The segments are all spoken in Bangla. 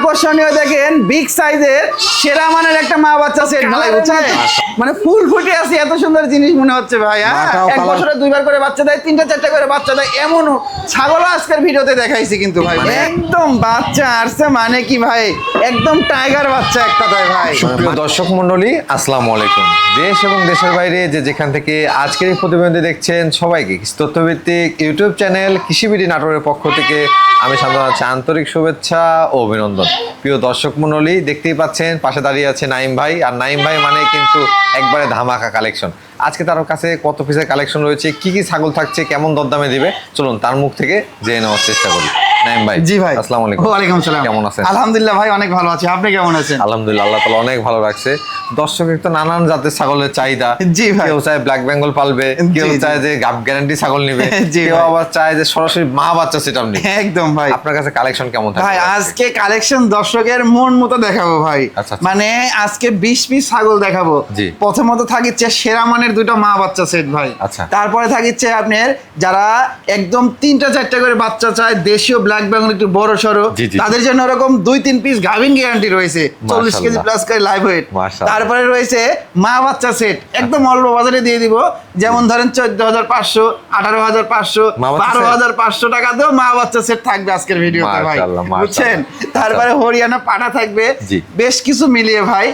আকর্ষণীয় দেখেন বিগ সাইজের সেরা মানের একটা মা বাচ্চা সেট ভাই বুঝছেন, মানে ফুল ফুটে আছে এত সুন্দর জিনিস মনে হচ্ছে ভাই। হ্যাঁ, এক বছরে দুইবার করে বাচ্চা দেয়, তিনটা চারটা করে বাচ্চা দেয়, এমনও ছাগলও আজকের ভিডিওতে দেখাইছি কিন্তু ভাই একদম বাচ্চা আসছে মানে কি ভাই একদম টাইগার বাচ্চা এক কথায় ভাই। প্রিয় দর্শক মণ্ডলী আসসালামু আলাইকুম। দেশ এবং দেশের বাইরে যে যেখান থেকে আজকের এই প্রতিবেদন দেখছেন সবাইকে তথ্যভিত্তিক ইউটিউব চ্যানেল কৃষিবিডি নাটোরের পক্ষ থেকে আমি সাধারণত আন্তরিক শুভেচ্ছা ও অভিনন্দন। প্রিয় দর্শক মণ্ডলী দেখতেই পাচ্ছেন পাশে দাঁড়িয়ে আছে নাইম ভাই, আর নাইম ভাই মানে কিন্তু একবারে ধামাকা কালেকশন। আজকে তার কাছে কত পিসের কালেকশন রয়েছে, কি কি ছাগল থাকছে, কেমন দরদামে দিবে, চলুন তার মুখ থেকে জেনে নেওয়ার চেষ্টা করি। নাইম ভাই। জি ভাই, আসসালামু আলাইকুম। ওয়ালাইকুম আসসালাম। কেমন আছেন? আলহামদুলিল্লাহ ভাই অনেক ভালো আছি, আপনি কেমন আছেন? আলহামদুলিল্লাহ, আল্লাহ তাআলা অনেক ভালো রাখছে। দর্শকের তো নানান জাতের ছাগলের চাহিদা। জি ভাই, কেউ চায় ব্ল্যাক বেঙ্গল পালবে, কেউ চায় যে গাব গ্যারান্টি ছাগল নিবে, কেউ আবার চায় যে সরাসরি মা বাচ্চা সেটআপ নিবে। একদম ভাই। আপনার কাছে কালেকশন কেমন থাকে ভাই? আজকে কালেকশন দর্শকের মন মতো দেখাবো ভাই। আচ্ছা। মানে আজকে 20 পিস ছাগল দেখাবো। জি। প্রথমত থাকিচ্ছে সেরা মানের দুটো মা বাচ্চা সেট ভাই। আচ্ছা। তারপরে থাকিচ্ছে আপনার যারা একদম তিনটা চারটা করে বাচ্চা চায়, দেশীয় ব্ল্যাক বেঙ্গল একটু বড় সড়ো, তাদের জন্য এরকম 2-3 পিস গাভিন গ্যারান্টি রয়েছে, 40 কেজি প্লাস করে লাইভ ওয়েট। তারপরে রয়েছে মা বাচ্চা সেট, একদম অল্প বাজারে দিয়ে দিব, যেমন ধরেন 14,500, 18,500, 12,500 টাকাতেও মা বাচ্চা সেট থাকবে আজকের ভিডিওতে ভাই, বুঝছেন? তারপরে হরিয়ানা পাঠা থাকবে, বেশ কিছু মিলিয়ে ভাই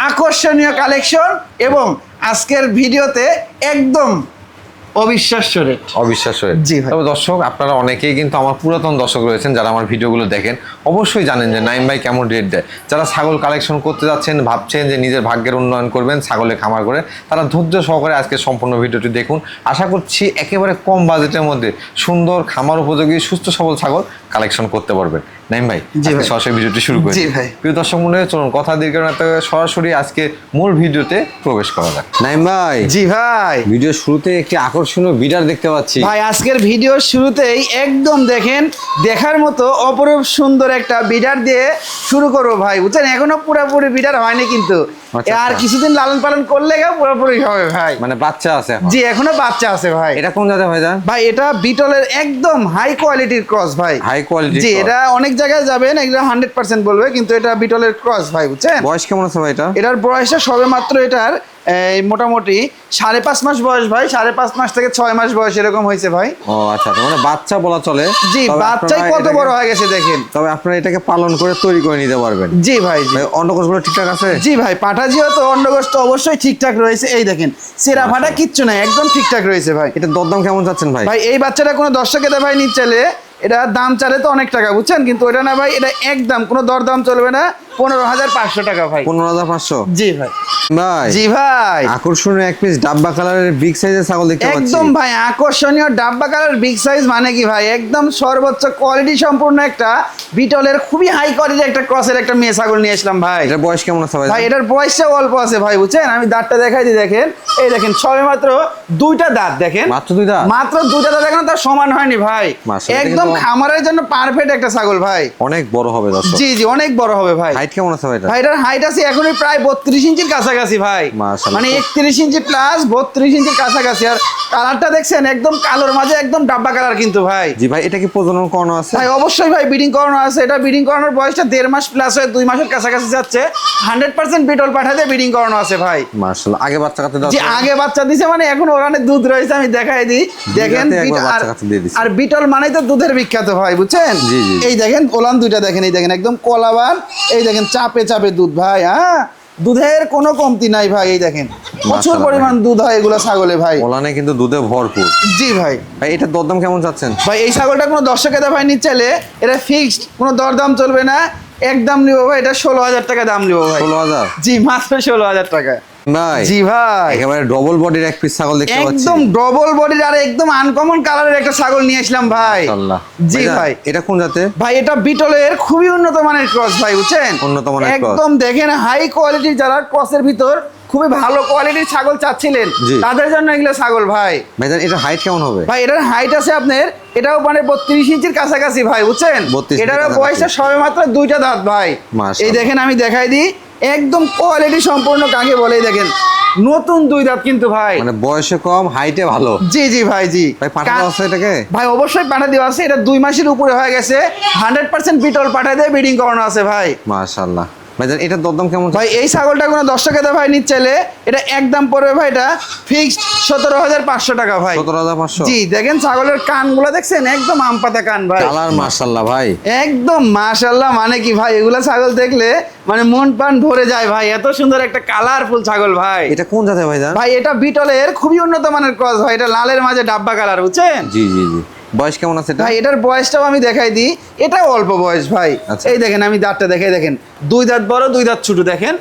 আকর্ষণীয় কালেকশন এবং আজকের ভিডিওতে একদম অবিশ্বাস্য রেট। অবিশ্বাস্য রেট। তবে দর্শক আপনারা অনেকেই কিন্তু আমার পুরাতন দর্শক রয়েছেন যারা আমার ভিডিওগুলো দেখেন, অবশ্যই জানেন যে নাইম ভাই কেমন রেট দেয়। যারা ছাগল কালেকশন করতে যাচ্ছেন, ভাবছেন যে নিজের ভাগ্যের উন্নয়ন করবেন ছাগলের খামার করে, তারা ধৈর্য সহকারে আজকে সম্পূর্ণ ভিডিওটি দেখুন। আশা করছি একেবারে কম বাজেটের মধ্যে সুন্দর খামার উপযোগী সুস্থ সবল ছাগল কালেকশন করতে পারবেন। নাইম ভাই, সরাসরি ভিডিওটি শুরু করি। প্রিয় দর্শক মণ্ডলী চলুন কথা দীর্ঘ না করে সরাসরি আজকে মূল ভিডিওতে প্রবেশ করা যাক। নাইম ভাই। জি ভাই। ভিডিও শুরুতে একটি আকর্ষণীয় বিডার দেখতে পাচ্ছি ভাই। আজকের ভিডিও শুরুতেই একদম দেখেন দেখার মতো অপরূপ সুন্দর একটা বিডার দিয়ে শুরু করবো ভাই, বুঝছেন? এখনো পুরোপুরি বিডার হয়নি কিন্তু আর কিছুদিন লালন পালন করলে পুরোপুরি হবে ভাই। মানে বাচ্চা আছে? জি, এখনো বাচ্চা আছে ভাই। এটা কোন জাতের ভাই? ভাই এটা বিটলের একদম হাই কোয়ালিটির ক্রস ভাই। High quality? জি, এটা অনেক জায়গায় যাবেন এগুলো 100% বলবে, কিন্তু এটা বিটলের ক্রস ভাই, বুঝছেন? বয়স কেমন আছে ভাই এটা? এটার বয়সটা সবে মাত্র এটার মোটামুটি 5.5 মাস বয়স ভাই, 5.5 মাস থেকে 6 মাস বয়স এরকম হয়েছে ভাই। ও আচ্ছা, মানে বাচ্চা বলা চলে। জি, বাচ্চাই কত বড় হয়ে গেছে দেখেন। তবে আপনারা এটাকে পালন করে তৈরি করে নিতে পারবেন। জি ভাই। অন্ডকোষগুলো ঠিকঠাক আছে? জি ভাই, পাঠাজিও তো অন্ডকোষ তো অবশ্যই ঠিকঠাক রয়েছে, এই দেখেন সেরা ফাটা কিচ্ছু নাই, একদম ঠিকঠাক রয়েছে ভাই। এটা দরদাম কেমন চাচ্ছেন ভাই? ভাই এই বাচ্চাটা কোনো দর্শকে ভাই নিতে চাইলে এটা দাম চালে তো অনেক টাকা, বুঝছেন? কিন্তু ওটা না ভাই, এটা একদম কোনো দরদাম চলবে না, 15,500 টাকা ভাই। 15,500? জি ভাই। ভাই। জি ভাই। আকর্ষণীয় এক পিস ডাব্বা কালারের বিগ সাইজের ছাগল দেখতে পাচ্ছি। একদম ভাই আকর্ষণীয় ডাব্বা কালার বিগ সাইজ মানে কি ভাই, একদম সর্বোচ্চ কোয়ালিটি সম্পূর্ণ একটা বিটলের খুবই হাই কোয়ালিটি একটা ক্রসের একটা মেয়ে ছাগল নিয়ে আসলাম ভাই। এটার বয়স কেমন আছে ভাই? ভাই এটার বয়সটা অল্প আছে ভাই, বুঝছেন? আমি দাঁতটা দেখাই দিই, দেখেন এই দেখেন সবে মাত্র 2টা দাঁত, দেখেন মাত্র 2 দাঁত? মাত্র 2টা দাঁত, এখন তার সমান হয়নি ভাই, একদম খামারের জন্য পারফেক্ট একটা ছাগল ভাই। অনেক বড় হবে দর্শক। জি জি, অনেক বড় হবে ভাই। হাইট কেমন আছে ভাই? ভাই এটার হাইট আছে এখনই প্রায় 32 ইঞ্চির কাছাকাছি ভাই, মানে 31 ইঞ্চি প্লাস 32 ইঞ্চির কাছাকাছি। আর কালারটা দেখছেন একদম কালোর মাঝে একদম ডাব্বা কালার কিন্তু ভাই। জি ভাই, এটা কি প্রজনন করানো আছে? ভাই অবশ্যই ভাই ব্রিডিং করানো আছে, এটা ব্রিডিং করানোর বয়সটা 1.5 মাস প্লাস হয়ে 2 মাসের কাছাকাছি যাচ্ছে, 100% বিটল পাঠাতে ব্রিডিং করানো আছে ভাই। মাশাআল্লাহ। আগে বাচ্চা কাতে দাও? জি আগে বাচ্চা দিছে, মানে এখন ওখানে দুধ রয়েছে, আমি দেখাই দিই, দেখেন। আর বিটল মানেই তো দুধের বিখ্যাত ভাই, বুঝছেন? এই দেখেন ওলান দুইটা দেখেন, এই দেখেন একদম কলাবান, এই দেখেন চাপে চাপে দুধ ভাই। হ্যাঁ, দুধের কোনো কমতি নাই ভাই, এই দেখেন প্রচুর পরিমাণ দুধ হয় এগুলো ছাগলে ভাই। ওলানে কিন্তু দুধে ভরপুর। জি ভাই। ভাই এটার দরদাম কেমন চাচ্ছেন? ভাই এই ছাগলটা কোনো দর্শকে ভাই নিতে চাইলে এটা ফিক্সড, কোনো দরদাম চলবে না, একদম নিব ভাই, এটা 16,000 টাকা দাম নিব ভাই। 16,000? জি, মাত্র 16,000 টাকা ভাই। জি ভাই। একেবারে ডবল বডির এক পিস ছাগল দেখতে পাচ্ছি। একদম ডবল বডির আর একদম আনকমন কালারের একটা ছাগল নিয়ে আসলাম ভাই। মাশাআল্লাহ। জি ভাই। এটা কোন জাতের? ভাই এটা বিটলের খুবই উন্নত মানের ক্রস ভাই, বুঝছেন? উন্নত মানের ক্রস। একদম দেখেন হাই কোয়ালিটির, যারা ক্রসের ভিতর খুবই ভালো কোয়ালিটির ছাগল চাচ্ছিলেন তাদের জন্য এগুলো ছাগল ভাই। ভাইজান এটার হাইট কেমন হবে? ভাই এটার হাইট আছে আপনার, এটাও মানে 32 ইঞ্চির কাছাকাছি ভাই, বুঝছেন? এটার বয়সটা সবে মাত্র 2টা দাঁত ভাই। এই দেখেন আমি দেখাই দিই, একদম কোয়ালিটি সম্পূর্ণ কাকে বলে, দেখেন নতুন 2 দাঁত কিন্তু ভাই, মানে বয়সে কম, হাইটে ভালো। জি জি ভাই, জি ভাই পাঠা দেওয়া আছে এটাকে? ভাই অবশ্যই পাঠা দেওয়া আছে, এটা 2 মাসের উপরে হয়ে গেছে, 100% বিটল পাঠা দিয়ে ব্রিডিং করানো আছে ভাই। মাশাআল্লাহ। ভাইজান এটার দরদাম কেমন? ভাই এই ছাগলটা কোনো দর্শকের ভাই নিচ্ছে চাইলে এটা একদম পড়বে ভাই, এটা ফিক্সড 17,500 টাকা ভাই। 17,500? জি, দেখেন ছাগলের কানগুলো দেখছেন, একদম আম পাতা কান ভাই, কালার মাশাআল্লাহ ভাই, একদম মাশাআল্লাহ। মানে কি ভাই, এগুলা ছাগল দেখলে মানে মন প্রাণ ভরে যায় ভাই, এত সুন্দর একটা কালারফুল ছাগল ভাই। এটা কোন জাতের ভাইজান? ভাই এটা বিটলের খুবই উন্নত মানের ক্রস ভাই, এটা লালের মাঝে ডাব্বা কালার, বুঝছেন? জি জি জি। বয়স কেমন আছে এটা? ভাই এটার বয়সটাও আমি দেখাই দিই, এটাও অল্প বয়স ভাই। আচ্ছা। এই দেখেন আমি দাঁতটা দেখাই, দেখেন 2 দাঁত বড় 2 দাঁত ছোট, দেখেন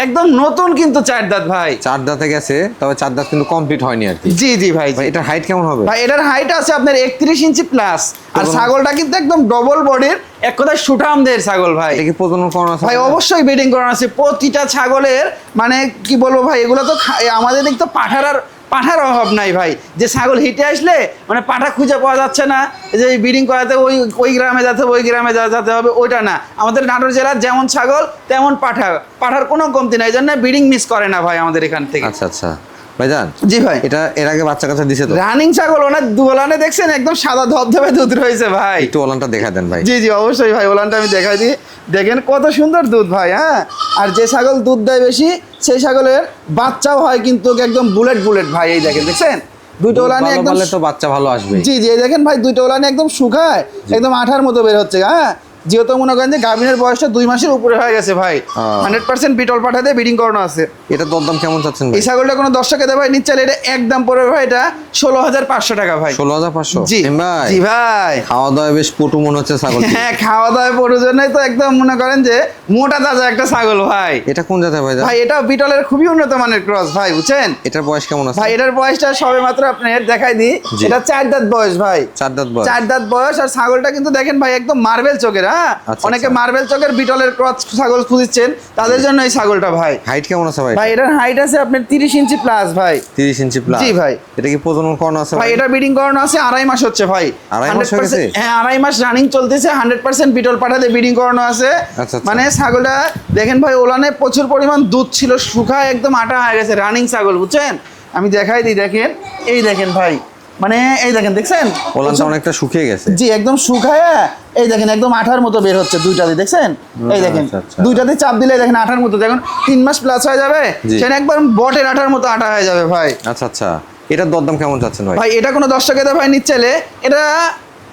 একদম নতুন কিন্তু 4 দাঁত ভাই। 4 দাঁতে গেছে, তবে 4 দাঁত কিন্তু কমপ্লিট হয়নি আর কি। জি জি ভাই। ভাই এটার হাইট কেমন হবে? ভাই এটার হাইট আছে আপনার 31 ইঞ্চি প্লাস, আর ছাগলটা কিন্তু একদম ডবল বডির, এক কথায় সুঠামদের ছাগল ভাই। এটা কি প্রজনন করানো আছে? ভাই অবশ্যই ব্রিডিং করানো আছে প্রতিটা ছাগলের, মানে কি বলবো ভাই, এগুলো তো আমাদের দিক তো পাঠার অভাব নাই ভাই, যে ছাগল হিটে আসলে মানে পাঠা খুঁজে পাওয়া যাচ্ছে না, যে ব্রিডিং করাতে ওই গ্রামে যেতে হবে, ওই গ্রামে যেতে হবে, ওইটা না। আমাদের নাটোর জেলার যেমন ছাগল তেমন পাঠার কোনো কমতি নাই, এই জন্য ব্রিডিং মিস করে না ভাই আমাদের এখান থেকে। আচ্ছা আচ্ছা ভাইজান। জি ভাই। এটা এর আগে বাচ্চা কাচ্চা দিছে তো? রানিং ছাগল, ওনার ওলানে দেখছেন একদম সাদা ধবধবে দুধ রয়েছে ভাই। একটু ওলানটা দেখা দেন ভাই। জি জি অবশ্যই ভাই, ওলানটা আমি দেখাই দিই, দেখেন কত সুন্দর দুধ ভাই। হ্যাঁ, আর যে ছাগল দুধ দেয় বেশি সেই ছাগলের বাচ্চাও হয় কিন্তু একদম বুলেট ভাই। এই দেখেন, দেখছেন দুইটা ওলানে একদম, তো বাচ্চা ভালো আসবে। জি জি, এই দেখেন ভাই দুইটা ওলানে একদম শুকায়, একদম আঠার মতো বের হচ্ছে। হ্যাঁ, যেহেতু মনে করেন যে গাভিনের বয়সটা 2 মাসের উপরে হয়ে গেছে ভাই, 100% বিটল পাঠা দিয়ে ব্রিডিং করানো আছে। এটা দরদাম কেমন চাচ্ছেন ভাই? এই ছাগলটা কোনো দর্শকে দেয় ভাই নিচ্ছে, এটা একদম পড়বে ভাই, এটা 16,500 টাকা ভাই। 16,500? জি ভাই। জি ভাই। খাওয়া দাওয়া বেশ পটু মনে হচ্ছে ছাগল। হ্যাঁ, খাওয়া দাওয়া পড়ুর জন্যই তো একদম মনে করেন যে মোটা তাজা একটা ছাগল ভাই। এটা কোন জাতের ভাই? ভাই এটাও বিটলের খুবই উন্নত মানের ক্রস ভাই, বুঝছেন? এটার বয়স কেমন আছে? ভাই এটার বয়সটা সবে মাত্র আপনার দেখাই দিই, এটা 4 দাঁত বয়স ভাই। 4 দাঁত বয়স? 4 দাঁত বয়স। আর ছাগলটা কিন্তু দেখেন ভাই একদম মার্বেল চোখের। হ্যাঁ, অনেকে মার্বেল চোখের বিটলের ক্রস ছাগল খুঁজছেন, তাদের জন্য এই ছাগলটা ভাই। হাইট কেমন আছে ভাই? ভাই এটার হাইট আছে আপনার 30 ইঞ্চি প্লাস ভাই। 30 ইঞ্চি প্লাস? জি ভাই। এটা কি প্রজনন করানো আছে ভাই? এটা ব্রিডিং করানো আছে 2.5 মাস হচ্ছে ভাই। 2.5 মাস হয়ে গেছে? হ্যাঁ, 2.5 মাস রানিং চলতেছে, 100% বিটল পাঠাতে ব্রিডিং করানো আছে। আচ্ছা। মানে ছাগলটা দেখেন ভাই, ওলানে প্রচুর পরিমাণ দুধ ছিল, শুকায় একদম আটা হয়ে গেছে, রানিং ছাগল, বুঝছেন? আমি দেখাই দিই, দেখেন এই দেখেন ভাই, মানে এই দেখেন, দেখছেন ওলানটা অনেকটা শুকিয়ে গেছে? জি, একদম শুকায়, এই দেখেন একদম আঠার মতো বের হচ্ছে দুইটাতে, দেখছেন? এই দেখেন দুইটাতে চাপ দিলে দেখেন আঠার মতো, দেখুন 3 মাস প্লাস হয়ে যাবে, সেটা একবার বটের আঠার মতো আটা হয়ে যাবে ভাই। আচ্ছা আচ্ছা। এটার দরদাম কেমন চাচ্ছেন ভাই? ভাই এটা কোনো দর্শকে ভাই নিচ্ছে, এটা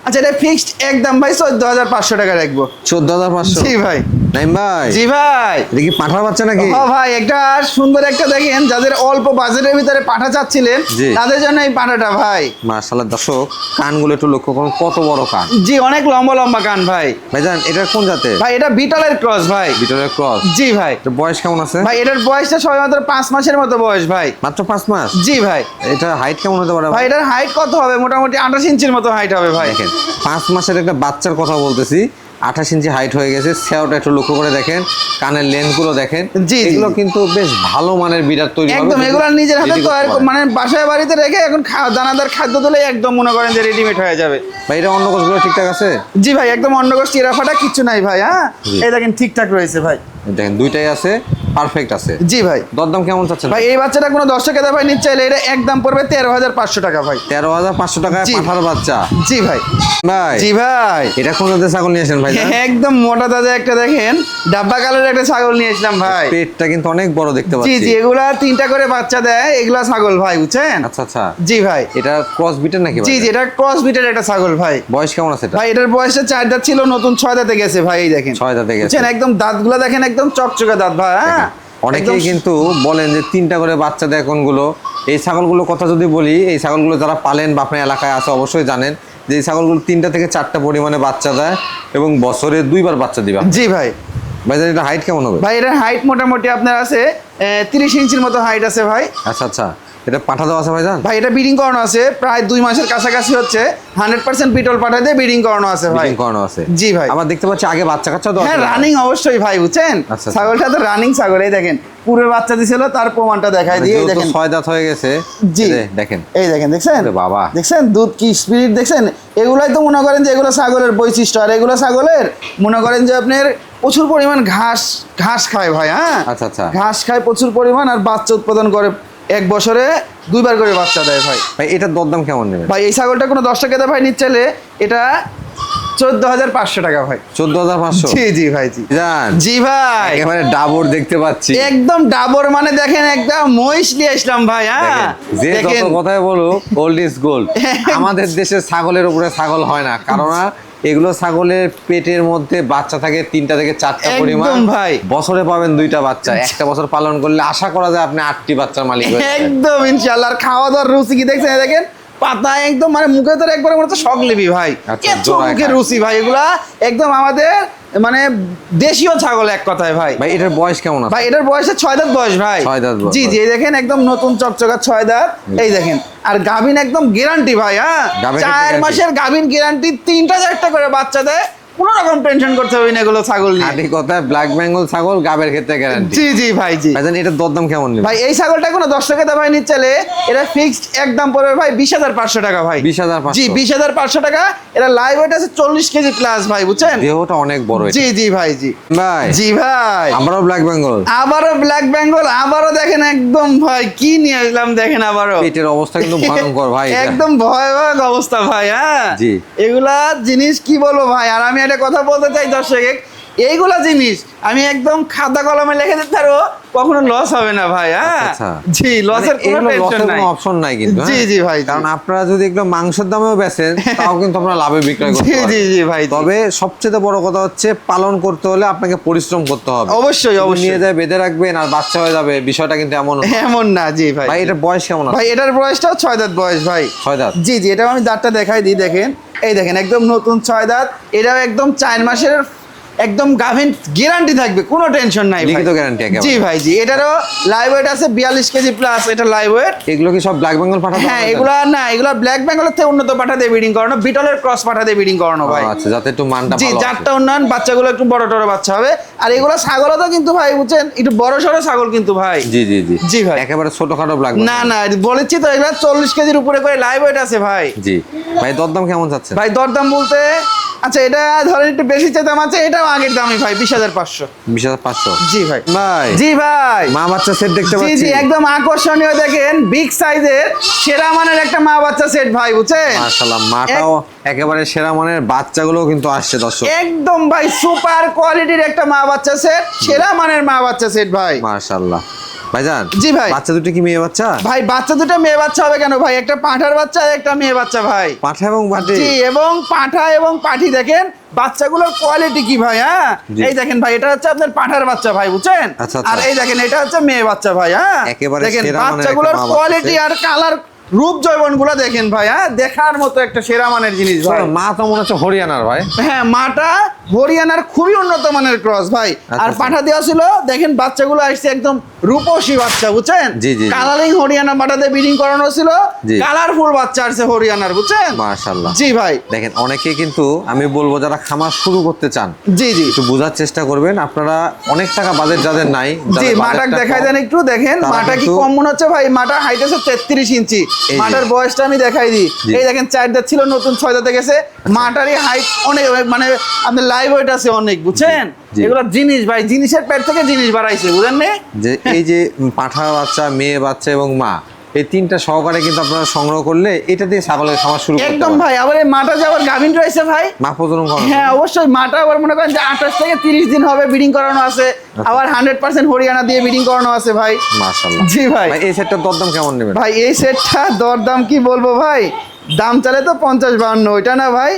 আচ্ছা এটা ফিক্সড একদম ভাই 14,500 টাকা রাখবো। 14,500? জি ভাই। নাইম ভাই। জি ভাই। এটা কি পাঠার বাচ্চা নাকি? হ্যাঁ ভাই, একটা সুন্দর একটা দেখেন, যাদের অল্প বাজেটের ভিতরে পাঠা চাচ্ছিলেন তাদের জন্য এই পাঠাটা ভাই। মাশাআল্লাহ। দর্শক কানগুলো একটু লক্ষ্য করুন, কত বড় কান। জি, অনেক লম্বা লম্বা কান ভাই। ভাইজান এটা কোন জাতের? ভাই এটা বিটলের ক্রস ভাই। বিটলের ক্রস? জি ভাই। এর বয়স কেমন আছে? ভাই এটার বয়সটা সবে মাত্র 5 মাসের মতো বয়স ভাই। মাত্র 5 মাস? জি ভাই। এটা হাইট কেমন হতে পারে ভাই? এটার হাইট কত হবে? মোটামুটি 28 ইঞ্চির মতো হাইট হবে ভাই। দেখেন 5 মাসের একটা বাচ্চার কথা বলতেছি, 28 ইঞ্চি হাইট হয়ে গেছে। সেওটা একটু লক্ষ্য করে দেখেন, কানের লেন্থগুলো দেখেন, এগুলো কিন্তু বেশ ভালো মানের বিড়াল তৈরি হবে একদম। এগুলো নিজের হাতে তৈরি, মানে বাসায় বাড়িতে রেখে এখন দানাদার খাদ্য দিলে একদম মনে করেন যে রেডিমেড হয়ে যাবে ভাই। এটা অন্নকোষগুলো ঠিকঠাক আছে? জি ভাই, একদম অন্নকোষ চিরাফাটা কিচ্ছু নাই ভাই। হ্যাঁ, এই দেখেন ঠিকঠাক রয়েছে ভাই, দেখেন দুইটাই আছে, পারফেক্ট আছে। জি ভাই। দরদাম কেমন চাচ্ছেন ভাই? এই বাচ্চাটা কোনো দর্শকে ভাই নিচ্ছে চাইলে এটা একদম পড়বে 13,500 টাকা ভাই। 13,500 টাকায় পাঠার বাচ্চা? জি ভাই। ভাই জি ভাই। এটা কোন জাতের ছাগল নিয়েছেন ভাই? একদম মোটা তাজা একটা দেখেন ডাব্বা কালারের একটা ছাগল নিয়েছিলাম ভাই। পেটটা কিন্তু অনেক বড় দেখতে পাচ্ছি। জি জি, এগুলা 3টা করে বাচ্চা দেয়, এগুলা ছাগল ভাই, বুঝছেন? আচ্ছা আচ্ছা। জি ভাই। এটা ক্রস বিটের নাকি? জি জি, এটা ক্রস বিটের একটা ছাগল ভাই। বয়স কেমন আছে এটা? ভাই এটার বয়সটা 4 দাঁত ছিল, নতুন 6 দাঁতে গেছে ভাই। এই দেখেন 6 দাঁতে গেছে, বুঝছেন? একদম দাঁতগুলো দেখেন, একদম চকচকে দাঁত ভাই। হ্যাঁ, অনেকেই কিন্তু বলেন যে 3টা করে বাচ্চা দেয় কোনগুলো। এই ছাগলগুলোর কথা যদি বলি, এই ছাগলগুলো যারা পালেন বা আপনার এলাকায় আছে অবশ্যই জানেন যে এই ছাগলগুলো 3টা থেকে 4টা পরিমাণে বাচ্চা দেয় এবং বছরে 2বার বাচ্চা দিবে। জি ভাই। ভাই এটা হাইট কেমন হবে? ভাই এটার হাইট মোটামুটি আপনার আছে 30 ইঞ্চির মতো হাইট আছে ভাই। আচ্ছা আচ্ছা। এটা পাঠা দেওয়া আছে ভাইজান? ভাই এটা ব্রিডিং করানো আছে, প্রায় 2 মাসের কাছাকাছি হচ্ছে, 100% বিটল পাঠা দিয়ে ব্রিডিং করানো আছে ভাই। ব্রিডিং করানো আছে? জি ভাই। আবার দেখতে পাচ্ছি আগে বাচ্চা কাচ্চা দেওয়া? হ্যাঁ, রানিং অবশ্যই ভাই, বুঝছেন? ছাগলটা তো রানিং ছাগল। এই দেখেন পুরো বাচ্চা দিছিল, তার প্রমাণটা দেখাই দিয়ে দেখেন 6 দাঁত হয়ে গেছে। জি দেখেন, এই দেখেন, দেখছেন বাবা, দেখছেন দুধ কি স্পিড, দেখছেন? এগুলাই তো মনে করেন যে এগুলো ছাগলের বৈশিষ্ট্য, আর এগুলো ছাগলের মনে করেন যে আপনার প্রচুর পরিমাণ ঘাস খায় ভাই। হ্যাঁ, আচ্ছা আচ্ছা, ঘাস খায় প্রচুর পরিমাণ, আর বাচ্চা উৎপাদন করে, এক বছরে 2 বার করে বাচ্চা দেয় ভাই। ভাই এটার দরদাম কেমন নেবেন ভাই? এই ছাগলটা কোনো 10 টাকা ভাই নিতে চাইলে এটা 14,500 টাকা ভাই। 14,500? জি জি ভাই। জি জি ভাই, একেবারে ডাবর দেখতে পাচ্ছি, একদম ডাবর, মানে দেখেন একদম মহিষ নিয়ে আসলাম ভাই। হ্যাঁ, যে যত কথাই বলো গোল্ড ইজ গোল্ড। আমাদের দেশে ছাগলের উপরে ছাগল হয় না, কারণ এগুলো ছাগলের পেটের মধ্যে বাচ্চা থাকে 3টা থেকে 4টা পরিমাণ ভাই। বছরে পাবেন 2টা বাচ্চা, একটা বছর পালন করলে আশা করা যায় আপনি 8টি বাচ্চার মালিক হয়ে যাবেন একদম ইনশাআল্লাহ। আর খাওয়া দাওয়ার রুচি কি দেখছেন? দেখেন পাতা একদম, মানে মুখে তো একবার মনে হচ্ছে শখ লিবি ভাই, এত মুখে রুচি ভাই। এগুলা একদম আমাদের মানে দেশীয় ছাগল এক কথায় ভাই। ভাই এটার বয়স কেমন আছে? ভাই এটার বয়সে 6 দাঁত বয়স ভাই। 6 দাঁত বয়স। জি জি, এই দেখেন একদম নতুন চকচকা 6 দাঁত, এই দেখেন। আর গাভিন একদম গ্যারান্টি ভাই। হ্যাঁ, 4 মাসের গাভিন গ্যারান্টি, 3টা 4টা করে বাচ্চা দেয়, কোনো রকম টেনশন করতে হবে না এগুলো ছাগল নিয়ে। আদি কথা ব্ল্যাক বেঙ্গল ছাগল গাবের ক্ষেত্রে গ্যারান্টি। জি জি ভাই। জি ভাই, এটার দরদাম কেমন নেবেন ভাই? এই ছাগলটা কোনো 10 টাকা ভাই নিতে চাইলে এটা ফিক্সড একদম পড়বে ভাই 20,500 টাকা ভাই। 20,500? জি 20,500 টাকা। এটা লাইভ ওয়েট আছে 40 কেজি প্লাস ভাই, বুঝছেন? দেহটা অনেক বড়। জি জি ভাই। জি ভাই। জি ভাই, আমারও ব্ল্যাক বেঙ্গল, আবারও ব্ল্যাক বেঙ্গল, আবারও দেখেন একদম ভাই কি নিয়ে আসলাম দেখেন আবারও। পেটের অবস্থা কিন্তু ভয়ঙ্কর ভাই, একদম ভয়াবহ অবস্থা ভাই। হ্যাঁ, জি। এগুলা জিনিস কি বলবো ভাই। আর আমি একটা কথা বলতে চাই দর্শক, এইগুলা জিনিস আমি একদম খাতা কলমে লিখে দিতে পারবো, কখনো লস হবে না ভাই। হ্যাঁ, জি, লসের কোনো টেনশন নাই, কোনো অপশন নাই কিন্তু। জি জি ভাই। কারণ আপনারা যদি একটু মাংসের দামেও বেচেন তাও কিন্তু আপনারা লাভে বিক্রয় করতে পারবেন। জি জি ভাই। তবে সবচেয়ে বড় কথা হচ্ছে পালন করতে হলে আপনাকে পরিশ্রম করতে হবে। অবশ্যই অবশ্যই। নিয়ে যায় বেঁধে রাখবেন আর বাচ্চা হয়ে যাবে, বিষয়টা কিন্তু এমন না। জি ভাই। ভাই এটার বয়স কেমন আছে? ভাই এটার বয়সটাও 6 দাঁত বয়স ভাই। 6 দাঁত? জি জি, এটা আমি দাঁতটা দেখাই দিই, দেখেন এই দেখেন একদম নতুন 6 দাঁত। এটাও একদম 4 মাসের একদম গাভিন গ্যারান্টি থাকবে, কোনো টেনশন নাই, লিখিত গ্যারান্টি একেবারে। জি ভাই। জি, এটারও লাইভ ওয়েট আছে 42 কেজি প্লাস, এটা লাইভ ওয়েট। এগুলো কি সব ব্ল্যাক বেঙ্গল পাঠা? হ্যাঁ, এগুলা না, এগুলা ব্ল্যাক বেঙ্গলের থেকে উন্নত পাঠা দিয়ে ব্রিডিং করানো, বিটলের ক্রস পাঠা দিয়ে ব্রিডিং করানো ভাই। আচ্ছা, যাতে একটু মানটা জি, ভালো হয়। জাতটা উন্নয়ন, বাচ্চাগুলো একটু বড় টড় বাচ্চা হবে। আর এগুলো ছাগলও তো কিন্তু ভাই বুঝছেন একটু বড় সড়ো ছাগল কিন্তু ভাই। জি জি জি। জি ভাই, একেবারে ছোটখাটো ব্ল্যাক না না, বলেছি তো এগুলা 40 কেজির উপরে করে লাইভ ওয়েট আছে ভাই। জি ভাই, দরদাম কেমন যাচ্ছে ভাই? দরদাম বলতে আচ্ছা, এটা ধরেন একটু বেশি দাম আছে, এটাও আগের দামই ভাই 20,500। 20,500? জি ভাই। ভাই। জি ভাই, মা বাচ্চা সেট দেখতে জি পাচ্ছি। জি, একদম আকর্ষণীয়, দেখেন বিগ সাইজের সেরা মানের একটা মা বাচ্চা সেট ভাই, বুঝছেন? মাশাআল্লাহ, মাটাও একেবারে সেরা মানের, বাচ্চাগুলোও কিন্তু আসছে দর্শক। একদম ভাই সুপার কোয়ালিটির একটা মা বাচ্চা সেট, সেরা মানের মা বাচ্চা সেট ভাই। মাশাআল্লাহ। ভাইজান। জি ভাই। বাচ্চা দুটো কি মেয়ে বাচ্চা? ভাই বাচ্চা দুটো মেয়ে বাচ্চা হবে কেন ভাই? একটা পাঁঠার বাচ্চা আর একটা মেয়ে বাচ্চা ভাই। পাঠা এবং পাঠি? জি, এবং পাঁঠা এবং পাঠি, দেখেন বাচ্চাগুলোর কোয়ালিটি কি ভাই। হ্যাঁ, এই দেখেন ভাই, এটা হচ্ছে আপনার পাঁঠার বাচ্চা ভাই, বুঝছেন? আচ্ছা, আর এই দেখেন এটা হচ্ছে মেয়ে বাচ্চা ভাই। হ্যাঁ, একেবারে দেখেন সেরা মানের বাচ্চাগুলোর একটা মা কোয়ালিটি বাচ্চা আর কালার, রূপ জৈবন গুলা দেখেন ভাই। হ্যাঁ, দেখার মতো একটা সেরা মানের জিনিস ভাই। মা তো মনে হচ্ছে হরিয়ানার ভাই। হ্যাঁ, মাটা হরিয়ানার খুবই উন্নত মানের ক্রস ভাই। আর আচ্ছা। পাঠা দেওয়া ছিল, দেখেন বাচ্চাগুলো আসছে একদম রূপসী বাচ্চা, বুঝছেন? জি, জি, জি। কালারিং হরিয়ানা পাঠাতে ব্রিডিং করানো ছিল, জি। কালারফুল বাচ্চা আসছে হরিয়ানার, বুঝছেন? মাশাআল্লাহ। জি ভাই। দেখেন অনেকে কিন্তু আমি বলবো যারা খামার শুরু করতে চান, জি জি, একটু বোঝার চেষ্টা করবেন। আপনারা অনেক টাকা বাজেট যাদের নাই, জি, মাটা দেখাই দেন একটু, দেখেন তারা মাটা কি কিন্তু- কম মনে হচ্ছে ভাই? মাটা হাইট আছে 33 ইঞ্চি। এই যে। মাটার বয়সটা আমি দেখাই দিই। জি। এই দেখেন 4 দাঁত ছিল, নতুন 6 দাঁতে গেছে। মাটারই হাইট অনেক, মানে আপনার লাইভ ওয়েট আছে অনেক, বুঝছেন? জি। এগুলো জিনিস ভাই, জিনিসের পেট থেকে জিনিস বাড়াইছে, বুঝেন না? যে এই যে পাঠা বাচ্চা, মেয়ে বাচ্চা এবং মা, এই তিনটা সহকারে কিন্তু আপনারা সংগ্রহ করলে এটা দিয়ে ছাগলের খামার শুরু করতে একদম পারেন। ভাই। আবার এই মাটা যে আবার গাভিন রয়েছে ভাই। মা প্রজনন করানো? হ্যাঁ, অবশ্যই। মাটা আবার মনে করেন যে 28 থেকে 30 দিন হবে ব্রিডিং করানো আছে, আবার 100% হরিয়ানা দিয়ে ব্রিডিং করানো আছে ভাই। মাশাআল্লাহ। জি ভাই। ভাই এই সেটটার দরদাম কেমন নেবেন? ভাই এই সেটটা দরদাম কি বলবো ভাই, দাম চালে তো 50-52, ওইটা না ভাই,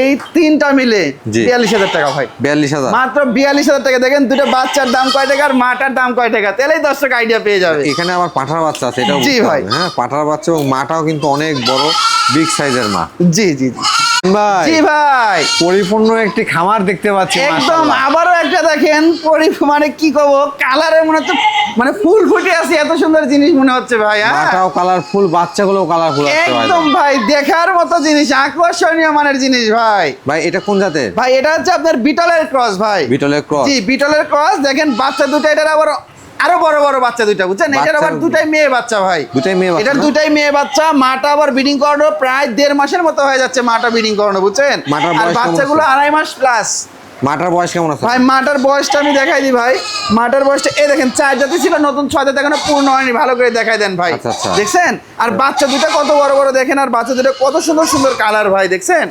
এই তিনটা মিলে জি। 42,000 টাকা ভাই। 42,000? মাত্র 42,000 টাকা। দেখেন দুটো বাচ্চার দাম কয় টাকা আর মাটার দাম কয় টাকা, তাহলেই দর্শক আইডিয়া পেয়ে যাবে। এখানে আবার পাঠার বাচ্চা আছে, এটাও জি বুঝতে ভাই। হবে। হ্যাঁ, পাঠার বাচ্চা এবং মাটাও কিন্তু অনেক বড়, বিগ সাইজের মা। জি জি জি ভাই। জি ভাই, পরিপূর্ণ একটি খামার দেখতে পাচ্ছি। একদম। মাশাআল্লাহ। আবারও একটা দেখেন, মানে কি কব, কালারে মনে হচ্ছে মানে ফুল ফুটে আছে, এত সুন্দর জিনিস মনে হচ্ছে ভাই। হ্যাঁ, মাটাও কালারফুল, বাচ্চাগুলোও কালারফুল আসছে ভাই। একদম ভাই, দেখার মতো জিনিস, আকর্ষণীয় মানের জিনিস ভাই। ভাই এটা কোন জাতের? ভাই এটা হচ্ছে আপনার বিটলের ক্রস ভাই। বিটলের ক্রস? জি, বিটলের ক্রস। দেখেন বাচ্চা দুটো, এটার আবার আরো বড় বড় বাচ্চা দুইটা, বুঝছেন? এটার আবার দুটাই মেয়ে বাচ্চা ভাই। দুটাই মেয়ে বাচ্চা? এটার দুটাই মেয়ে বাচ্চা। মাটা আবার ব্রিডিং করানো প্রায় 1.5 মাসের মতো হয়ে যাচ্ছে, মাটা ব্রিডিং করানো, বুঝছেন? মাটার আর বয়স কেমন বাচ্চাগুলো আছে? 2.5 মাস প্লাস। মাটার বয়স কেমন আছে ভাই? মাটার বয়সটা আমি দেখাই দিই ভাই। মাটার বয়সটা এই দেখেন, 4 দাঁতে ছিল, নতুন 6 দাঁত এখনো পূর্ণ হয়নি। ভালো করে দেখাই দেন ভাই। দেখছেন? আর বাচ্চা দুটো কত বড় বড় দেখেন, আর বাচ্চা দুটো কত সুন্দর সুন্দর কালার ভাই, দেখছেন?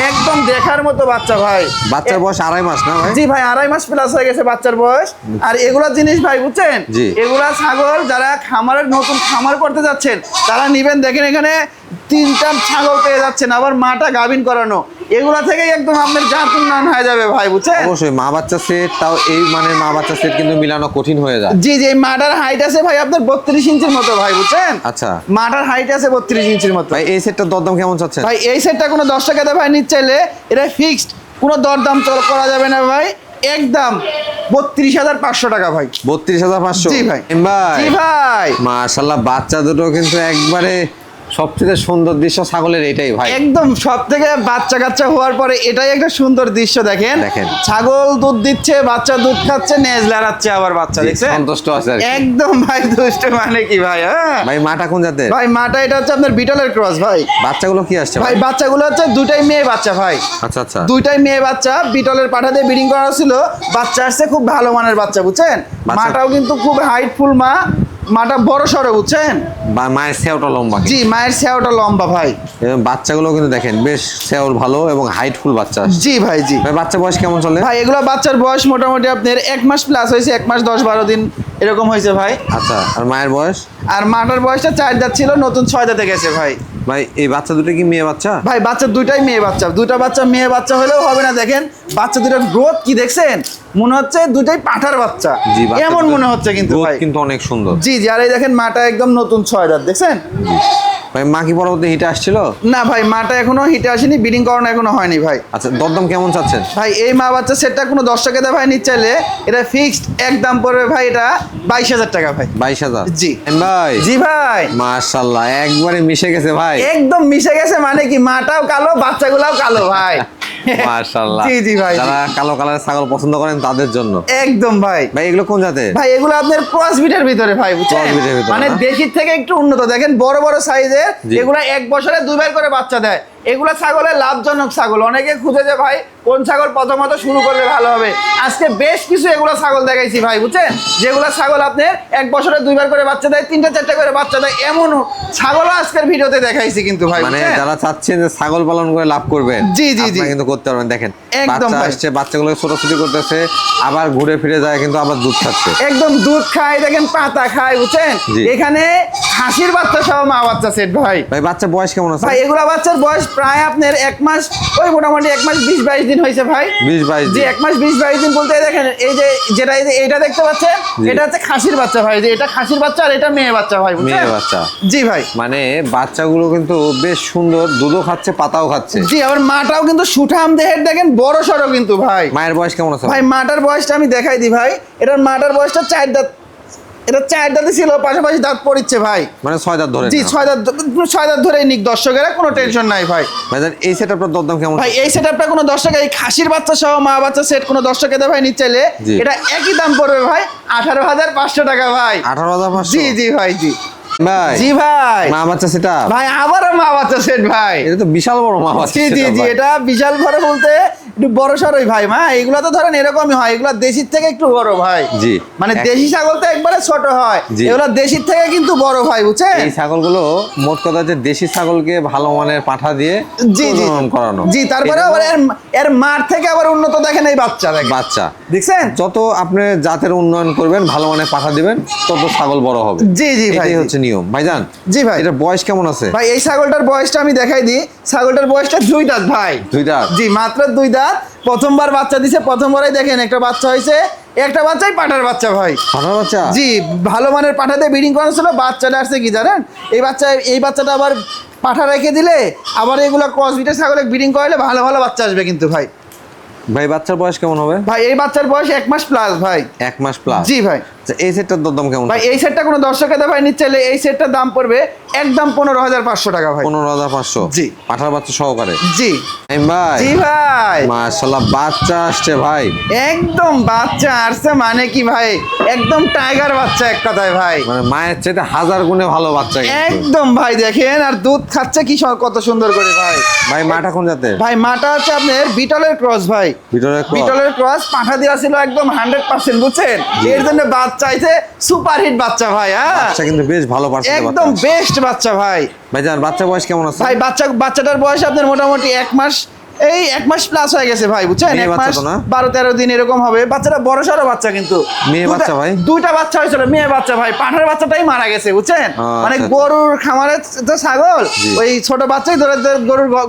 একদম দেখার মতো বাচ্চা ভাই। বাচ্চার বয়স 2.5 মাস না ভাই? জি ভাই, 2.5 মাস প্লাস হয়ে গেছে বাচ্চার বয়স। আর এগুলা জিনিস ভাই বুঝছেন, এগুলা ছাগল যারা খামারের নতুন খামার করতে যাচ্ছেন তারা নিবেন। দেখেন এখানে 3টা ছাগল পেয়ে যাচ্ছেন, আবার মাটা গাভিন করানো। এগুলা থেকে একদম আপনার জাত উন্নয়ন হয়ে যাবে ভাই, বুঝছেন? অবশ্যই মা বাচ্চা সেট, তাও এই মানে মা বাচ্চা সেট কিন্তু মিলানো কঠিন হয়ে যায়। জি জি, মাটার হাইট আছে ভাই আপনার 32 ইঞ্চির মতো ভাই, বুঝছেন? আচ্ছা, মাটার হাইট আছে 32 ইঞ্চির মতো ভাই। এই সেটটার দরদাম কেমন চাচ্ছেন ভাই? এই সেটটা কোনো 10 টাকাতে ভাই নিতে চাইলে এটা ফিক্সড, কোনো দরদাম করা যাবে না ভাই। একদম 32,500 টাকা ভাই। 32,500? জি ভাই। ভাই, জি ভাই, মাশাআল্লাহ, বাচ্চা দুটো কিন্তু একবারে সবথেকে সুন্দর দৃশ্য ছাগলের এটাই ভাই। একদম সব থেকে বাচ্চা কাচ্চা হওয়ার পরে এটাই একটা সুন্দর দৃশ্য। দেখেন ছাগল দুধ দিচ্ছে, বাচ্চা দুধ খাচ্ছে, নেজ লড়াচ্ছে, আবার বাচ্চা দেখছেন সন্তুষ্ট আছে একদম ভাই। দুষ্ট মানে কি ভাই? হ্যাঁ ভাই, মাটা কোন জাতের ভাই? মাটা এটা হচ্ছে আপনার বিটলের ক্রস ভাই। বাচ্চাগুলো কি আসছে ভাই? বাচ্চাগুলো হচ্ছে দুটাই মেয়ে বাচ্চা ভাই। আচ্ছা আচ্ছা, দুইটাই মেয়ে বাচ্চা, বিটলের পাঠা দিয়ে ব্রিডিং করা ছিল। বাচ্চা আসছে খুব ভালো মানের বাচ্চা, বুঝছেন? মাটাও কিন্তু খুব হাইটফুল মা, মাটা বড় সড়ো, বুঝছেন? মায়ের সেওটা লম্বা। জি, মায়ের সেওটা লম্বা ভাই। বাচ্চাগুলো কিন্তু দেখেন বেশ সেওল ভালো এবং হাইটফুল বাচ্চা। জি ভাই। জি ভাই, বাচ্চা বয়স কেমন চলে ভাই? এগুলো বাচ্চার বয়স মোটামুটি আপনার 1 মাস প্লাস হয়েছে, 1 মাস 10-12 দিন এরকম হয়েছে ভাই। আচ্ছা, আর মায়ের বয়স? আর মাটার বয়সটা 4 দাঁত ছিল, নতুন 6 দাঁতে গেছে ভাই। ভাই, এই বাচ্চা দুটো কি মেয়ে বাচ্চা? ভাই বাচ্চা দুইটাই মেয়ে বাচ্চা। দুইটা বাচ্চা মেয়ে বাচ্চা হলেও হবে না। দেখেন বাচ্চা দুটোর গ্রোথ কি দেখছেন? মনে হচ্ছে দুইটাই পাঠার বাচ্চা, এমন মনে হচ্ছে কিন্তু ভাই। কিন্তু অনেক সুন্দর। জি জি, আর এই দেখেন মাটা একদম নতুন 6 দাঁত, দেখছেন? ভাই, মা কি পরবর্তী হিটে আসছিল? না ভাই, মাটা এখনো হিটে আসেনি, ব্রিডিং করানো এখনো হয়নি ভাই। আচ্ছা, দরদাম কেমন চাচ্ছেন ভাই? এই মা বাচ্চা সেটটা কোনো 10 টাকাতে ভাই নিতে চাইলে এটা ফিক্সড এক দাম পড়বে ভাই, এটা 22,000 টাকা ভাই। 22,000? জি ভাই। জি ভাই, মাশাআল্লাহ, একবারে মিশে গেছে ভাই। একদম মিশে গেছে মানে কি, মাটাও কালো, বাচ্চাগুলাও কালো ভাই। মাশাআল্লাহ। জি জি ভাই, যারা কালো কালারের ছাগল পছন্দ করেন তাদের জন্য একদম ভাই। ভাই, এগুলো কোন জাতের ভাই? এগুলো আপনার ক্রস বিটের ভিতরে ভাই, বুঝছেন? মানে দেশির থেকে একটু উন্নত। দেখেন বড় বড় সাইজের, এগুলা 1 বছরে 2 বার করে বাচ্চা দেয়। এগুলা ছাগলের লাভজনক ছাগল। অনেকে খুঁজে যে ভাই কোন ছাগল প্রথমত শুরু করলে ভালো হবে। আজকে বেশ কিছু এগুলা ছাগল দেখাইছি ভাই, বুঝছেন? যেগুলা ছাগল আপনার 1 বছরে 2 বার করে বাচ্চা দেয়, 3টা-4টা করে বাচ্চা দেয়, এমন ছাগলও আজকের ভিডিওতে দেখাইছি কিন্তু ভাই। মানে যারা চাচ্ছেন যে ছাগল পালন করে লাভ করবেন, জি জি জি, কিন্তু করতে পারবেন। দেখেন একদম বাচ্চা আসছে, বাচ্চাগুলো ছোটাছুটি করতেছে, আবার ঘুরে ফিরে যায়, কিন্তু আবার দুধ খাচ্ছে। একদম দুধ খায়, দেখেন পাতা খায়, বুঝছেন? এখানে হাসির বাচ্চা সহ মা বাচ্চা সেট ভাই। ভাই, বাচ্চা বয়স কেমন আছে ভাই? এগুলা বাচ্চার বয়স প্রায় আপনার 1 মাস, ওই মোটামুটি 1 মাস 20-22 দিন হয়েছে ভাই। 20-22 জি, 1 মাস 20-22 দিন বলতে দেখেন এই যে যেটা এইটা দেখতে পাচ্ছেন, এটা হচ্ছে খাসির বাচ্চা ভাই। যে এটা খাসির বাচ্চা আর এটা মেয়ে বাচ্চা ভাই, বুঝছেন? মেয়ে বাচ্চা। জি ভাই, মানে বাচ্চাগুলো কিন্তু বেশ সুন্দর, দুধও খাচ্ছে, পাতাও খাচ্ছে। জি, আবার মাটাও কিন্তু সুঠাম দেহের, দেখেন বড় সড়ো কিন্তু ভাই। মায়ের বয়স কেমন আছে ভাই? মাটার বয়সটা আমি দেখাই দিই ভাই। এটার মাটার বয়সটা 4 দাঁত। এটা 4 দাঁতে ছিল, পাশাপাশি দাঁত পড়িচ্ছে ভাই। মানে 6 দাঁত ধরে? জি, 6 দাঁত ধরে নিক দর্শকেরা, কোনো টেনশন নাই ভাই। ভাই, এই সেটআপটার দরদাম কেমন ভাই? এই সেটআপটা কোনো 10 টাকা, এই খাসির বাচ্চা সহ মা বাচ্চা সেট কোনো 10 টাকাতে ভাই নিতে চাইলে এটা একই দাম পড়বে ভাই, 18,500 টাকা ভাই। 18,500? জি জি ভাই। জি ভাই। জি ভাই, মা বাচ্চা সেটআপ ভাই, আবারও মা বাচ্চা সেট ভাই। এটা তো বিশাল বড় মা বাচ্চা। জি জি জি, এটা বিশাল বড় বলতে একটু বড় সরই ভাই। মা এগুলা তো ধরেন এরকমই হয়, এগুলা দেশির থেকে একটু বড় ভাই। জি, মানে দেশি ছাগল তো একবারে ছোট হয়, এগুলা দেশির থেকে কিন্তু বড় ভাই, বুঝছেন? এই ছাগলগুলো মোট কথা যে দেশি ছাগলকে ভালো মানের পাঠা দিয়ে প্রজনন করানো। জি, তারপরে আবার এর মার থেকে আবার উন্নত। দেখেন এই বাচ্চা, দেখেন বাচ্চা, দেখছেন? যত আপনি জাতের উন্নয়ন করবেন, ভালো মানের পাঠা দিবেন, তত ছাগল বড় হবে। জি জি ভাই, এটাই হচ্ছে নিয়ম ভাইজান। জি ভাই। এটার বয়স কেমন আছে ভাই? এই ছাগলটার বয়সটা আমি দেখাই দিই। ছাগলটার বয়সটা 2 দাঁত ভাই। 2 দাঁত? জি, মাত্র 2 দাঁত। প্রথমবার বাচ্চা দিছে, প্রথমবারই দেখেন একটা বাচ্চা হয়েছে। একটা বাচ্চাই পাঠার বাচ্চা ভাই। পাঠার বাচ্চা? জি, ভালো মানের পাঠাতে ব্রিডিং করানো ছিল। বাচ্চাটা আসছে কি জানেন? এই বাচ্চাটা আবার পাঠা রেখে দিলে, আবার এগুলো ক্রস বিটের ছাগলে ব্রিডিং করাইলে ভালো ভালো বাচ্চা আসবে কিন্তু ভাই। ভাই, বাচ্চার বয়স কেমন হবে ভাই? এই বাচ্চার বয়স 1 মাস প্লাস ভাই। 1 মাস প্লাস? জি ভাই। এই সেটটার দাম কেমন ভাই? এই সেটটা কোনো দর্শক ভাই নিচ্ছে, এই সেটটার দাম পড়বে একদম 15,500 টাকা ভাই। 15,500? জি। পাঠার বাচ্চা সহকারে? জি ভাই। জি ভাই, মাশাআল্লাহ বাচ্চা আসছে ভাই। একদম বাচ্চা আসছে মানে কি ভাই, একদম টাইগার বাচ্চা এক কথায় ভাই, মানে মায়ের চাইতে 1000 গুণে ভালো বাচ্চা। একদম ভাই দেখেন, আর দুধ খাচ্ছে কি কত সুন্দর করে ভাই। ভাই মাটা কোন জাতের? ভাই মাটা হচ্ছে আপনার বিটলের ক্রস ভাই। বিটলের ক্রস পাঠা দেওয়া ছিল একদম 100%, বুঝছেন? এর জন্য বাচ্চা চাইছে সুপার হিট বাচ্চা ভাই। হ্যাঁ বাচ্চা কিন্তু বেশ ভালো পারছে, একদম বেস্ট বাচ্চা ভাই। ভাইজান বাচ্চা বয়স কেমন আছে? ভাই বাচ্চাটার বয়স আপনার মোটামুটি 1 মাস, এই 1 মাস প্লাস হয়ে গেছে ভাই, বুঝছেন? 1 মাস 12-13 দিন এরকম হবে। বাচ্চাটা বড় সড়ো বাচ্চা, কিন্তু মেয়ে বাচ্চা ভাই। দুইটা বাচ্চা হয়েছিল, মেয়ে বাচ্চা ভাই। পাঠার বাচ্চাটাই মারা গেছে, বুঝছেন? মানে গরুর খামারের তো ছাগল, ওই ছোট বাচ্চাই ধরে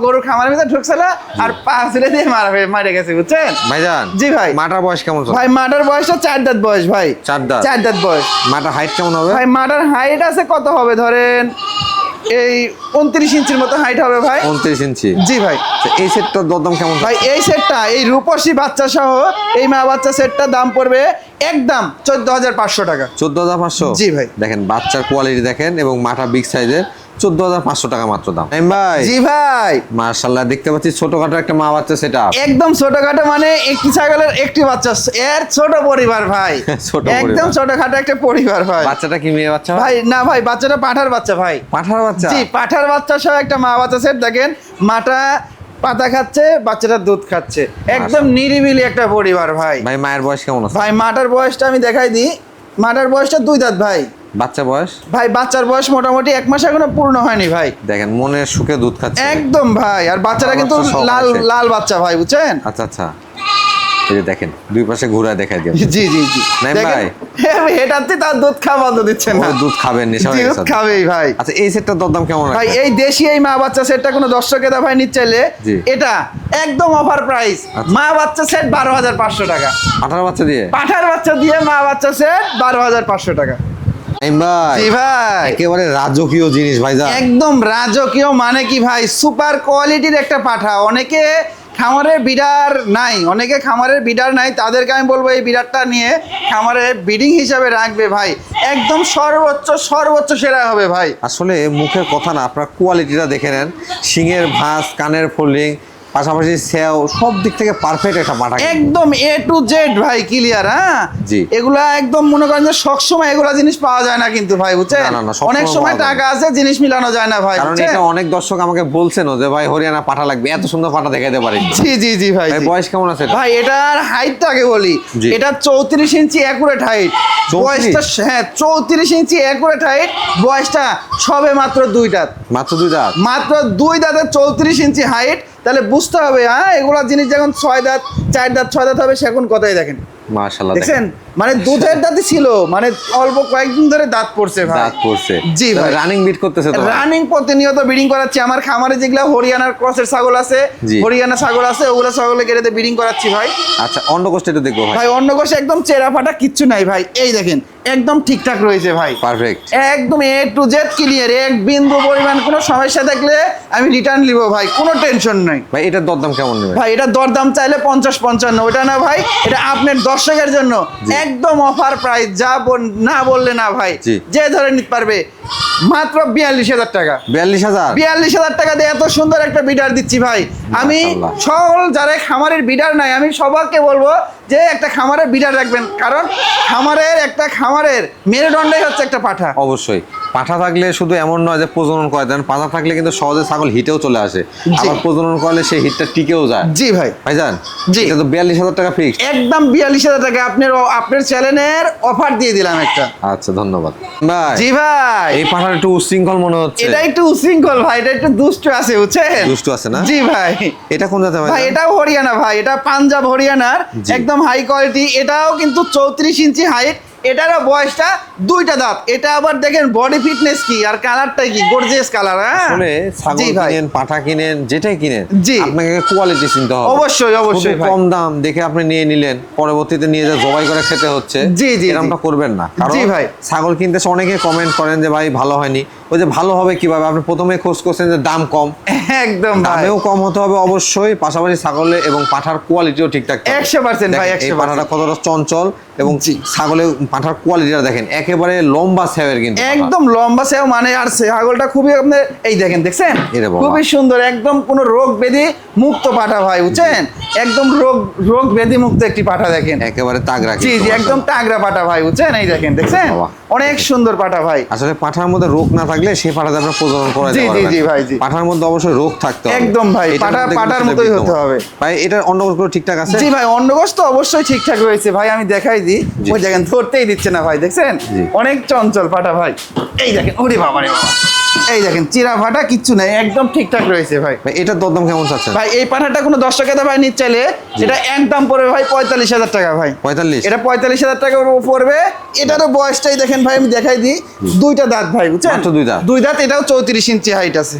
গরুর খামারের ভিতরে ঢুকছিল আর পা ফেলে দিয়ে মারা গেছে, বুঝছেন ভাইজান? জি ভাই। মাটার বয়স কেমন? ভাই মাটার বয়সটা 4 দাঁত বয়স ভাই। 4 দাঁত বয়স। মাটার হাইট কেমন হবে ভাই? মাটার হাইট আছে কত হবে ধরেন এই 29 ইঞ্চির মতো হাইট হবে ভাই। 29 ইঞ্চি? জি ভাই। এই সেটটার দাম কেমন ভাই? এই সেটটা, এই রূপসী বাচ্চা সহ এই মা বাচ্চা সেটটার দাম পড়বে একদম 14,500 টাকা। 14,500? জি ভাই। দেখেন বাচ্চার কোয়ালিটি দেখেন, এবং মাথা বিগ সাইজের, 14,500 টাকা মাত্র দাম। ভাই? জি ভাই। মাশাআল্লাহ দেখতে পাচ্ছি ছোটখাটো একটা মা বাচ্চা সেটআপ। একদম ছোটখাটো, মানে একটি ছাগলের একটি বাচ্চা, এর ছোট পরিবার ভাই। একদম ছোটখাটো একটা পরিবার ভাই। বাচ্চাটা কি মেয়ে বাচ্চা ভাই? না ভাই, বাচ্চাটা পাঠার বাচ্চা ভাই। পাঠার বাচ্চা? জি পাঠার বাচ্চা সহ একটা মা বাচ্চা সেট। দেখেন মাটা পাতা খাচ্ছে, বাচ্চাটা দুধ খাচ্ছে, একদম নিরিবিলি একটা পরিবার ভাই। ভাই মায়ের বয়স কেমন আছে? ভাই মাটার বয়সটা আমি দেখাই দিই। মাটার বয়সটা 2 দাঁত ভাই। বাচ্চা বয়স? ভাই বাচ্চার বয়স মোটামুটি 1 মাস এখনো পূর্ণ হয়নি ভাই। দেখেন মনের সুখে দুধ খাচ্ছে একদম ভাই। আর বাচ্চাটা কিন্তু লাল বাচ্চা ভাই, বুঝছেন? আচ্ছা আচ্ছা, এই যে দেখেন দুই পাশে ঘুরে দেখাই দিন। জি জি জি। ভাই এটাতে তার দুধ খাওয়া বন্ধ দিচ্ছেন না। দুধ খাবেন, নেশা হয়ে গেছে। দুধ খাবেই ভাই। আচ্ছা এই সেটটার দাম কেমন ভাই? এই দেশি এই মা বাচ্চা সেটটা কোনো দর্শক ভাই নিতে চাইলে এটা একদম অফার প্রাইস। মা বাচ্চা সেট 12,500 টাকা। পাঠার বাচ্চা দিয়ে? পাঠার বাচ্চা দিয়ে মা বাচ্চা সেট 12,500 টাকা। ভাই একেবারে রাজকীয় জিনিস ভাই। একদম রাজকীয় মানে কি ভাই, সুপার কোয়ালিটির একটা পাঠা। অনেকে খামারের বিডার নাই, তাদেরকে আমি বলবো এই বিডারটা নিয়ে খামারে ব্রিডিং হিসাবে রাখবে ভাই, একদম সর্বোচ্চ সেরা হবে ভাই। আসলে মুখের কথা না, আপনার কোয়ালিটিটা দেখে নেন, শিংয়ের ভাঁজ, কানের ফোল্ডিং, পাশাপাশি সেও, সব দিক থেকে পারফেক্ট একটা পাঠা, একদম A to Z ভাই, ক্লিয়ার। হ্যাঁ জি। এগুলা একদম মনে করেন যে সব সময় এগুলা জিনিস পাওয়া যায় না কিন্তু ভাই, বুঝছেন? অনেক সময় টাকা আছে, জিনিস মিলানো যায় না ভাই। কারণ এটা অনেক দর্শক আমাকে বলছেন যে ভাই হরিয়ানা পাঠা লাগবে, এত সুন্দর পাঠা দেখাইতে পারি। জি জি জি ভাই। বয়স কেমন আছে ভাই? এটার হাইটটা আগে বলি। এটা 34 ইঞ্চি অ্যাকুরেট হাইট। বয়সটা হ্যাঁ 34 ইঞ্চি অ্যাকুরেট হাইট। বয়সটা সবে মাত্র 2 দাঁত। মাত্র 2 দাঁত? মাত্র 2 দাঁতের 34 ইঞ্চি হাইট। তাহলে বুঝতে হবে হ্যাঁ, এগুলা জিনিস যখন 6 দাঁত 4 দাঁত 6 দাঁত হবে সেখন কথাই দেখেন। মাশাআল্লাহ দেখেন, মানে দুধের দাঁতই ছিল, মানে অল্প কয়েকদিন ধরে দাঁত পড়ছে ভাই। দাঁত পড়ছে? জি ভাই। রানিং বিট করতেছে তো? রানিং প্রতিনিয়ত ব্রিডিং করাচ্ছি। আমার খামারে যেগুলা হরিয়ানার ক্রসের ছাগল আছে, হরিয়ানা ছাগল আছে, ওগুলা ছাগলে কেটে ব্রিডিং করাচ্ছি ভাই। আচ্ছা অন্ডকোষ একটু দেখবো ভাই। অন্ডকোষ একদম চেরা ফাটা কিচ্ছু নাই ভাই। এই দেখেন একদম ঠিকঠাক রয়েছে ভাই, পারফেক্ট, একদম A to Z ক্লিয়ার। এক বিন্দু পরিমাণ কোনো সমস্যা থাকলে আমি রিটার্ন নিব ভাই, কোনো টেনশন নাই ভাই। এটার দরদাম কেমন নেবে ভাই? এটা দরদাম চাইলে 50-55, ওটা না ভাই, এটা আপনার দর্শকের জন্য একদম অফার প্রাইস। যা না বললে না ভাই, যে ধরে নিতে পারবে মাত্র 42,000 টাকা। 42,000 টাকা দিয়ে এত সুন্দর একটা বিডার দিচ্ছি ভাই। আমি সকল যারা খামারের বিডার নাই, আমি সবাইকে বলবো যে একটা খামারের বিডার রাখবেন, কারণ খামারের মেরুদণ্ডই হচ্ছে একটা পাঠা। অবশ্যই পাঠা থাকলে শুধু এমন নয় যে প্রজনন করে দেন, পাঠা থাকলে কিন্তু সহজে ছাগল হিটেও চলে আসে, আবার প্রজনন করলে সেই হিটটা টিকেও যায়। জি ভাই। ভাইজান জি, এটা তো 42,000 টাকা ফিক্স, একদম 42,000 টাকা আপনার চ্যানেলের অফার দিয়ে দিলাম একটা। আচ্ছা ধন্যবাদ ভাই। জি ভাই। এই পাঠাটা একটু উশৃঙ্খল মনে হচ্ছে। এটা একটু উশৃঙ্খল ভাই, এটা একটু দুষ্ট আছে, বুঝছেন? দুষ্ট আছে না? জি ভাই। এটা কোন জাতের ভাই? এটাও হরিয়ানা ভাই, এটা পাঞ্জাব হরিয়ানার, একদম হাই কোয়ালিটি। এটাও কিন্তু 34 ইঞ্চি হাইট। এটারও বয়সটা 2টা দাঁত। এটা আবার দেখেন বডি ফিটনেস কি আর কালারটা কি গর্জিয়াস কালার। হ্যাঁ আসলে ছাগল কিনেন, পাঠা কিনেন, যেটাই কিনেন আপনাকে কোয়ালিটি চিনতে হবে। অবশ্যই ভাই। কম দাম দেখে আপনি নিয়ে নিলেন, পরবর্তীতে নিয়ে যা জবাই করে খেতে হচ্ছে, এরকমটা করবেন না। কারণ ছাগল কিনতে অনেকে কমেন্ট করেন যে ভাই ভালো হয়নি। ওই যে ভালো হবে কিভাবে? আপনি প্রথমে খোঁজ করছেন যে দাম কম, একদম দামেও কম হতে হবে অবশ্যই, পাশাপাশি ছাগলের এবং পাঠার কোয়ালিটিও ঠিকঠাক 100% ভাই। 100% পাঠাটা কতটা চঞ্চল এবং ছাগলে পাঠার কোয়ালিটিটা দেখেন, একেবারে লম্বা সেওয়ের কিন্তু একদম লম্বা সেও মানে, আর ছাগলটা খুবই আপনার এই দেখেন দেখছেন খুবই সুন্দর, একদম কোনো রোগ ব্যাধি মুক্ত পাঠা ভাই, বুঝছেন? একদম রোগ ব্যাধি মুক্ত একটি পাঠা দেখেন, একেবারে তাগড়া। জি জি একদম তাগড়া পাঠা ভাই, বুঝছেন? এই দেখেন দেখছেন অনেক সুন্দর পাঠা ভাই। আসলে পাঠার মধ্যে রোগ না থাকলে সেই পাঠাতে আপনারা প্রজনন করা যাবে। জি জি ভাই, জি পাঠার মধ্যে অবশ্যই রোগ থাকতে হবে একদম ভাই, পাঠার মতোই হতে হবে ভাই। এটার অন্ডকোষ ঠিকঠাক আছে? জি ভাই, অন্ডকোষ তো অবশ্যই ঠিকঠাক রয়েছে ভাই, আমি দেখাই দিই। ওই দেখেন ধরতেই দিচ্ছে না ভাই, দেখছেন অনেক চঞ্চল পাঠা ভাই। এই দেখেন ওরে বাবা রে বাবা, এই দেখেন চিরা ফাটা কিচ্ছু নাই, একদম ঠিকঠাক রয়েছে ভাই। এটার দরদাম কেমন চাচ্ছেন ভাই? এই পাঠাটা কোনো দর্শকের ভাই নিতে চাইলে এটা একদম পড়বে ভাই 45,000 টাকা ভাই। 45? এটা 45,000 টাকা পড়বে। এটারও বয়সটাই দেখেন ভাই, আমি দেখাই দিই, দুইটা দাঁত ভাই, বুঝছেন? মাত্র দুই দাঁত? দুই দাঁত, এটাও 34 ইঞ্চি হাইট আছে।